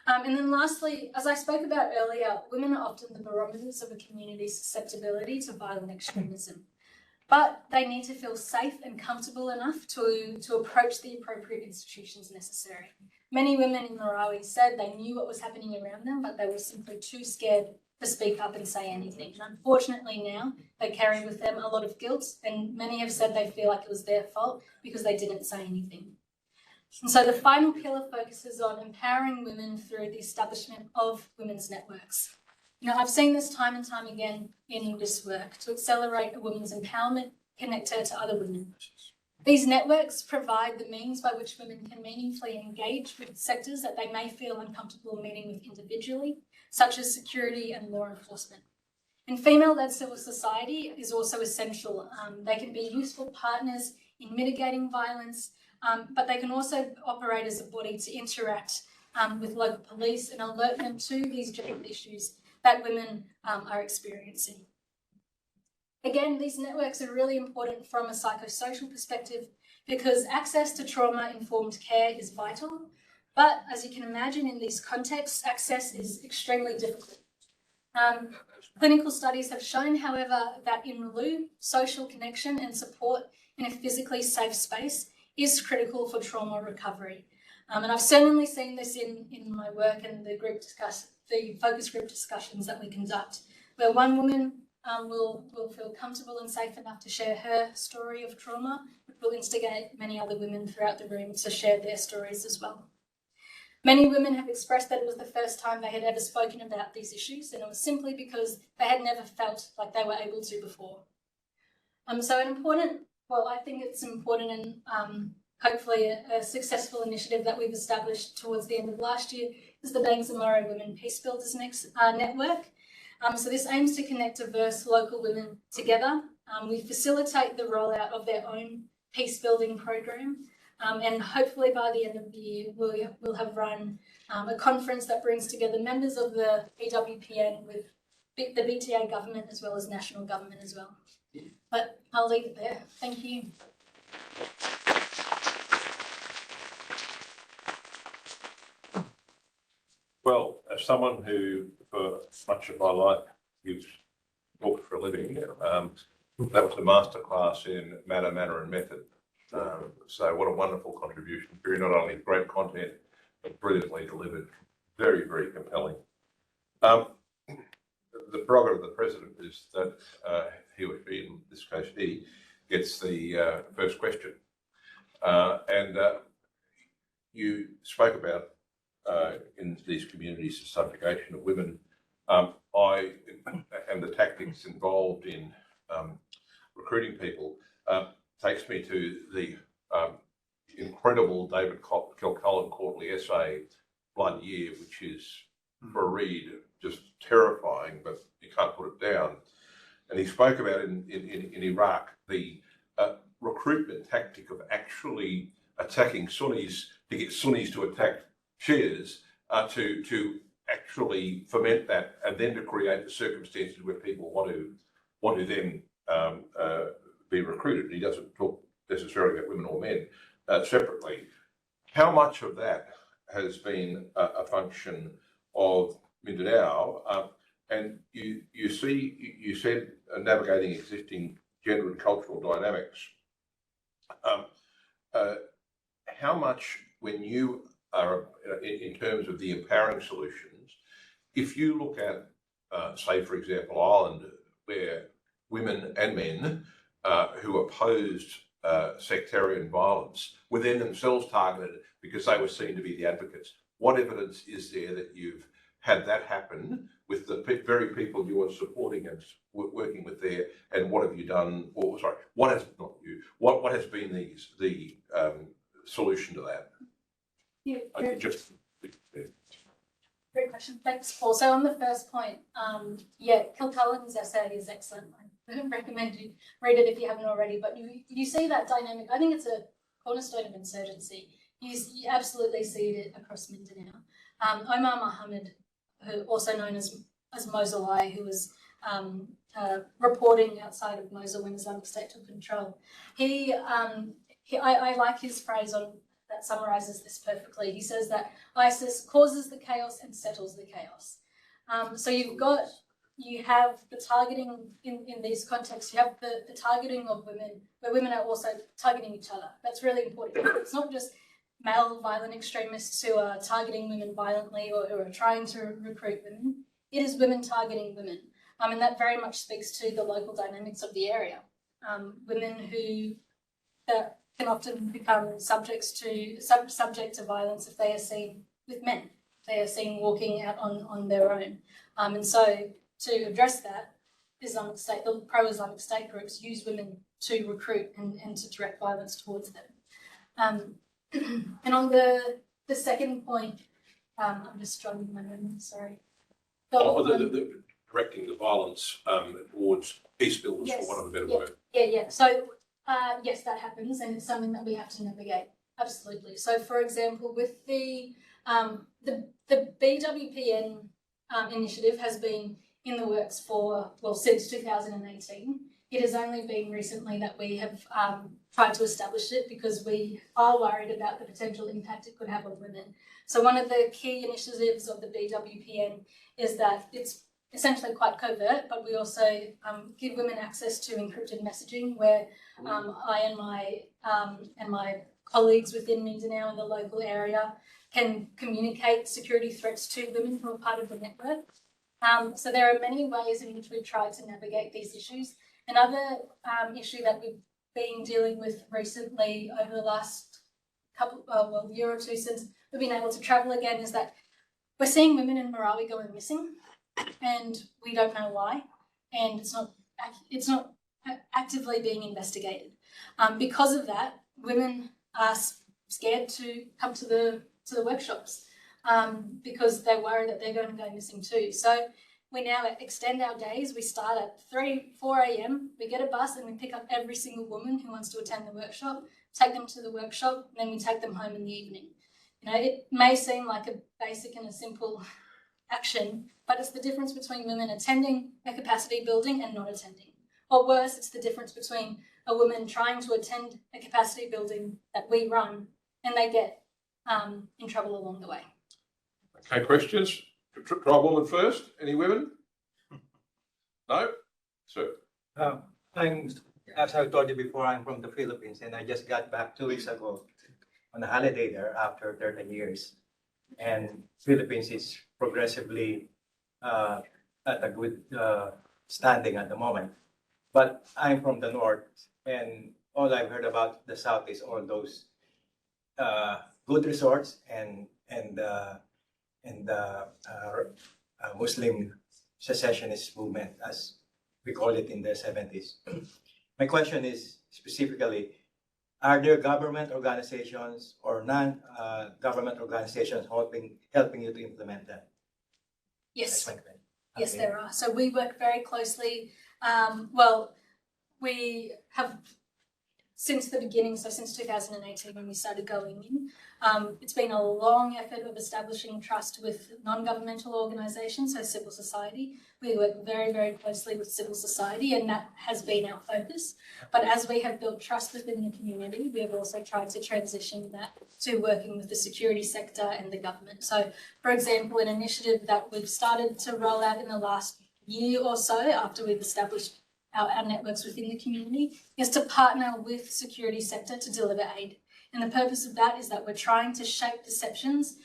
And then lastly, as I spoke about earlier, women are often the barometers of a community's susceptibility to violent extremism. But they need to feel safe and comfortable enough to approach the appropriate institutions necessary. Many women in Marawi said they knew what was happening around them, but they were simply too scared to speak up and say anything. And unfortunately now, they carry with them a lot of guilt, and many have said they feel like it was their fault because they didn't say anything. And so the final pillar focuses on empowering women through the establishment of women's networks. I've seen this time and time again in this work to accelerate a woman's empowerment, connect her to other women. These networks provide the means by which women can meaningfully engage with sectors that they may feel uncomfortable meeting with individually, such as security and law enforcement. And female-led civil society is also essential. They can be useful partners in mitigating violence, but they can also operate as a body to interact with local police and alert them to these gender issues that women are experiencing. Again, these networks are really important from a psychosocial perspective because access to trauma-informed care is vital, but as you can imagine in these contexts, access is extremely difficult. Clinical studies have shown, however, that in Malou, social connection and support in a physically safe space is critical for trauma recovery. And I've certainly seen this in my work and the focus group discussions that we conduct, where one woman will feel comfortable and safe enough to share her story of trauma, which will instigate many other women throughout the room to share their stories as well. Many women have expressed that it was the first time they had ever spoken about these issues, and it was simply because they had never felt like they were able to before. I think it's important and hopefully a successful initiative that we've established towards the end of last year is the Bangsamoro Women Peacebuilders Network. So this aims to connect diverse local women together. We facilitate the rollout of their own peacebuilding program. And hopefully by the end of the year, we'll have run a conference that brings together members of the EWPN with the BTA government as well as national government as well. But I'll leave it there. Thank you. Well, as someone who, for much of my life, gives talks for a living, that was a masterclass in manner and method. So what a wonderful contribution. Very not only great content, but brilliantly delivered. Very, very compelling. The prerogative of the president is that he or she, in this case he, gets the first question. You spoke about in these communities the subjugation of women. And the tactics involved in recruiting people takes me to the incredible David Kilcullen quarterly essay, Blood Year, which is, for a read, just terrifying, but you can't put it down. And he spoke about in Iraq the recruitment tactic of actually attacking Sunnis to get Sunnis to attack Shias, to actually foment that, and then to create the circumstances where people want to then be recruited. He doesn't talk necessarily about women or men separately. How much of that has been a function of Mindanao? And you said navigating existing gender and cultural dynamics. How much, when you are in terms of the empowering solutions, if you look at, say, for example, Ireland, where women and men who opposed sectarian violence were then themselves targeted because they were seen to be the advocates. What evidence is there that you've had that happen with the very people you are supporting and working with there? And what have you done? Or sorry, what has not you? What has been the solution to that? Yeah, great question. Thanks, Paul. So on the first point, Kilcullen's essay is excellent. I recommend you read it if you haven't already. But you see that dynamic. I think it's a cornerstone of insurgency. You absolutely see it across Mindanao. Omar Mohammed, who also known as Mosul I, who was reporting outside of Mosul when Islamic State took control. I like his phrase that summarizes this perfectly. He says that ISIS causes the chaos and settles the chaos. So you have the targeting in these contexts. You have the targeting of women, where women are also targeting each other. That's really important. It's not just male violent extremists who are targeting women violently or who are trying to recruit women. It is women targeting women. And that very much speaks to the local dynamics of the area. Women who can often become subject to violence if they are seen with men. They are seen walking out on their own. And so to address that, Islamic State, the pro-Islamic State groups use women to recruit and to direct violence towards them. And on the second point, I'm just struggling with my memory, sorry. The directing the violence towards peace builders, yes, for want of a better word. Yeah. So yes, that happens, and it's something that we have to navigate. Absolutely. So, for example, with the BWPN initiative has been in the works since 2018. It has only been recently that we have tried to establish it because we are worried about the potential impact it could have on women. So one of the key initiatives of the BWPN is that it's essentially quite covert, but we also give women access to encrypted messaging where I and my colleagues within Mindanao and the local area can communicate security threats to women who are part of the network. So there are many ways in which we've tried to navigate these issues. Another issue that we've been dealing with recently over the last year or two since we've been able to travel again is that we're seeing women in Marawi going missing, and we don't know why, and it's not actively being investigated. Because of that, women are scared to come to the workshops because they worry that they're going to go missing too. So we now extend our days. We start at 4 a.m. We get a bus and we pick up every single woman who wants to attend the workshop, take them to the workshop, and then we take them home in the evening. You know, it may seem like a basic and a simple action, but it's the difference between women attending a capacity building and not attending. Or worse, it's the difference between a woman trying to attend a capacity building that we run and they get in trouble along the way. Okay, questions? Try a woman first. Any women? No? Sir? As I told you before, I'm from the Philippines, and I just got back 2 weeks ago on a holiday there after 30 years. And Philippines is progressively at a good standing at the moment. But I'm from the north, and all I've heard about the south is all those good resorts and Muslim secessionist movement, as we call it in the 70s. My question is specifically, are there government organizations or non-government organizations helping you to implement that? Yes. That's my question. Yes, Okay. there are. So we work very closely. We have since the beginning, so since 2018 when we started going in, it's been a long effort of establishing trust with non-governmental organisations, so civil society. We work very, very closely with civil society, and that has been our focus. But as we have built trust within the community, we have also tried to transition that to working with the security sector and the government. So, for example, an initiative that we've started to roll out in the last year or so after we've established our networks within the community is to partner with security sector to deliver aid. And the purpose of that is that we're trying to shape perceptions,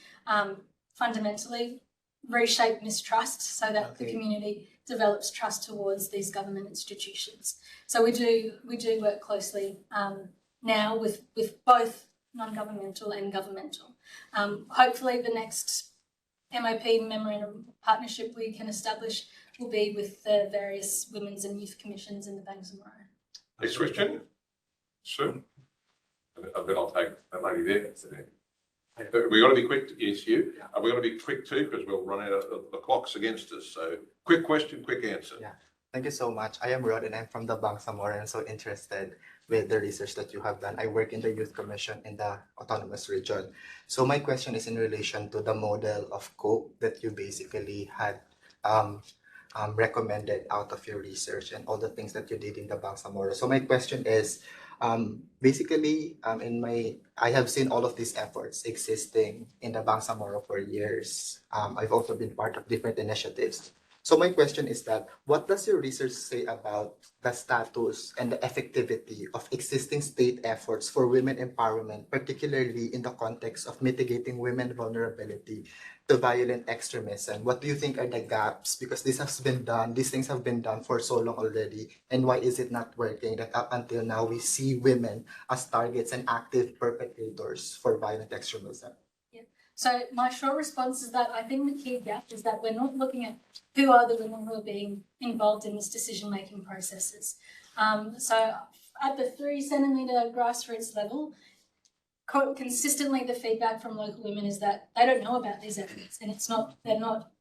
fundamentally reshape mistrust so that the community develops trust towards these government institutions. So we do work closely now with both non-governmental and governmental. Hopefully the next MOP memorandum partnership we can establish will be with the various women's and youth commissions in the Bangsamoro. Next question. Sir? And then I'll take that lady there. We've got to be quick. Yes, you. We've got to be quick too because we'll run out of the clock's against us. So quick question, quick answer. Yeah. Thank you so much. I am Rod and I'm from the Bangsamoro and so interested with the research that you have done. I work in the Youth Commission in the Autonomous Region. So my question is in relation to the model of cope that you basically had recommended out of your research and all the things that you did in the Bangsamoro. So my question is, I have seen all of these efforts existing in the Bangsamoro for years. I've also been part of different initiatives. So my question is that, what does your research say about the status and the effectivity of existing state efforts for women empowerment, particularly in the context of mitigating women vulnerability to violent extremism? What do you think are the gaps? Because these things have been done for so long already. And why is it not working that up until now we see women as targets and active perpetrators for violent extremism? So my short response is that I think the key gap is that we're not looking at who are the women who are being involved in this decision-making processes. So at the 3 centimetre grassroots level, consistently the feedback from local women is that they don't know about these efforts, and they're not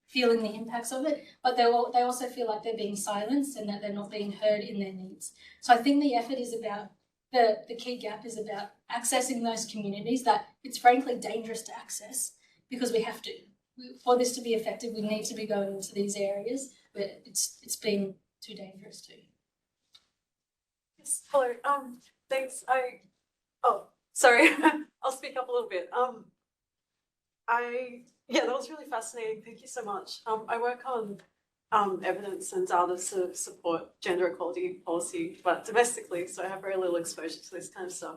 feeling the impacts of it, but they also feel like they're being silenced and that they're not being heard in their needs. So I think the effort is about, the key gap is about accessing those communities that it's frankly dangerous to access, because we have to. For this to be effective, we need to be going into these areas, but it's been too dangerous to. Yes, hello. Thanks. Sorry. I'll speak up a little bit. Yeah, that was really fascinating. Thank you so much. I work on evidence and data to support gender equality policy, but domestically, so I have very little exposure to this kind of stuff.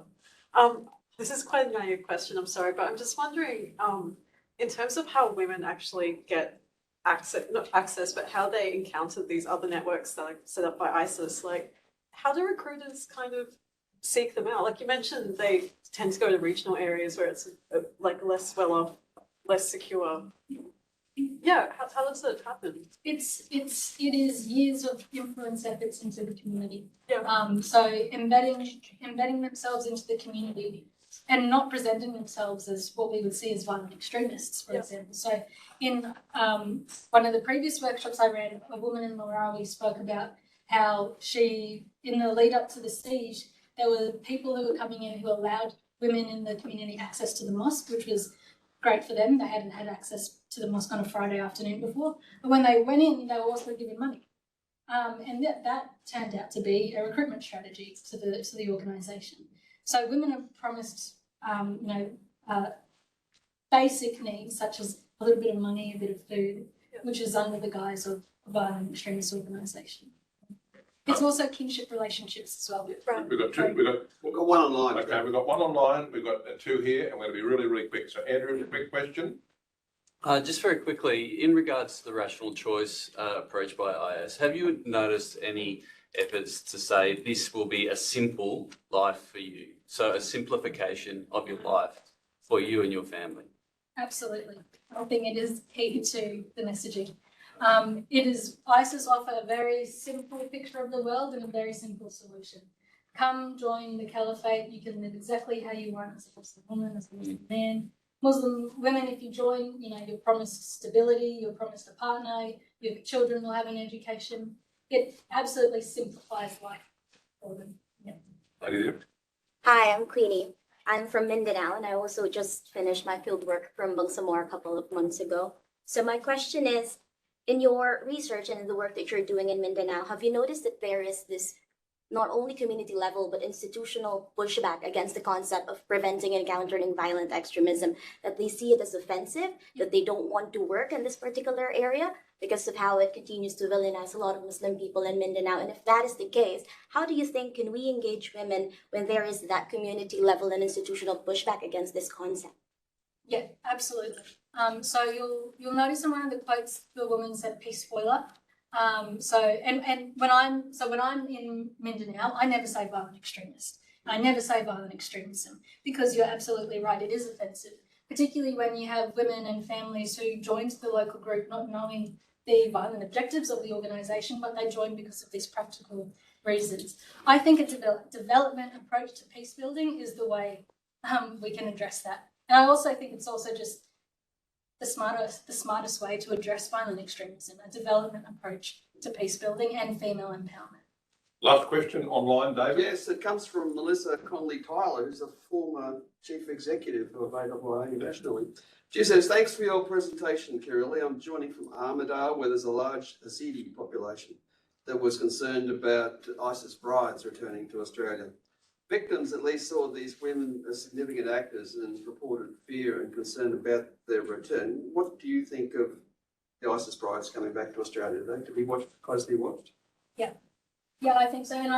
This is quite a naive question, I'm sorry, but I'm just wondering, in terms of how women actually get access, not access, but how they encounter these other networks that are set up by ISIS, like, how do recruiters kind of seek them out? Like you mentioned, they tend to go to regional areas where it's like less well off, less secure. Yeah, how does it happen? It is years of influence efforts into the community. Yeah. So embedding themselves into the community and not presenting themselves as what we would see as violent extremists, for example. So in one of the previous workshops I ran, a woman in Marawi spoke about how she, in the lead up to the siege, there were people who were coming in who allowed women in the community access to the mosque, which was great for them. They hadn't had access to the mosque on a Friday afternoon before. But when they went in, they were also given money. And that turned out to be a recruitment strategy to the organisation. So women are promised, basic needs such as a little bit of money, a bit of food, which is under the guise of a violent extremist organisation. It's also kinship relationships as well. Right. We've got one online. Okay, we've got one online. We've got 2 here, and we're going to be really, really quick. So, Andrew, a quick question. Just very quickly, in regards to the rational choice approach by IS, have you noticed any efforts to say this will be a simple life for you? So a simplification of your life for you and your family? Absolutely. I think it is key to the messaging. ISIS offer a very simple picture of the world and a very simple solution. Come join the caliphate. You can live exactly how you want as a Muslim woman, as a Muslim man. Muslim women, if you join, you're promised stability, you're promised a partner, your children will have an education. It absolutely simplifies life for them. Yeah. Hi, I'm Queenie. I'm from Mindanao, and I also just finished my field work from Bangsamoro a couple of months ago. So my question is, in your research and in the work that you're doing in Mindanao, have you noticed that there is this not only community level, but institutional pushback against the concept of preventing and countering violent extremism, that they see it as offensive, that they don't want to work in this particular area because of how it continues to villainize a lot of Muslim people in Mindanao? And if that is the case, how do you think can we engage women when there is that community level and institutional pushback against this concept? Yeah, absolutely. So you'll notice in one of the quotes the woman said peace spoiler. When I'm in Mindanao, I never say violent extremist. I never say violent extremism, because you're absolutely right, it is offensive, particularly when you have women and families who joined the local group not knowing the violent objectives of the organisation, but they joined because of these practical reasons. I think a development approach to peace building is the way we can address that. And I also think it's also just the smartest way to address violent extremism, a development approach to peace building and female empowerment. Last question online, David. Yes, it comes from Melissa Conley-Tyler, who's a former chief executive of AIIA nationally. She says, thanks for your presentation, Kiriloi. I'm joining from Armidale, where there's a large Yazidi population that was concerned about ISIS brides returning to Australia. Victims at least saw these women as significant actors and reported fear and concern about their return. What do you think of the ISIS brides coming back to Australia? Are they to be closely watched? Yeah, I think so. And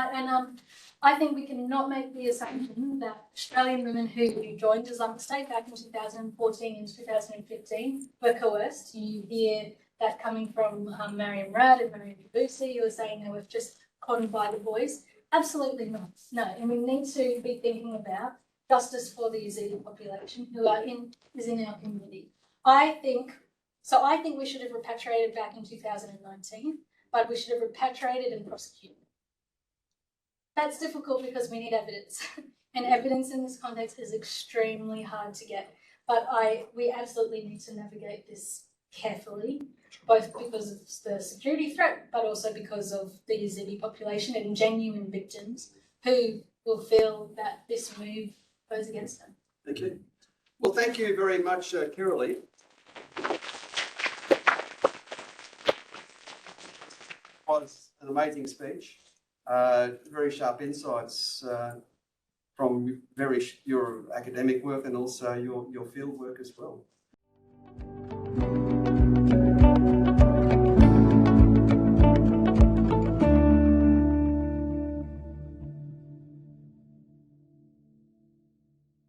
I think we cannot make the assumption that Australian women who joined Islamic State back in 2014 and 2015 were coerced. You hear that coming from Mariam Rad and Mariam Debussy, who are saying they were just conned by the boys. Absolutely not. No, and we need to be thinking about justice for the Yazidi population who is in our community. I think we should have repatriated back in 2019, but we should have repatriated and prosecuted. That's difficult because we need evidence. And evidence in this context is extremely hard to get. But we absolutely need to navigate this carefully, both because of the security threat, but also because of the Yazidi population and genuine victims who will feel that this move goes against them. Okay. Well, thank you very much, Kiriloi. Was an amazing speech. Very sharp insights from your academic work and also your field work as well.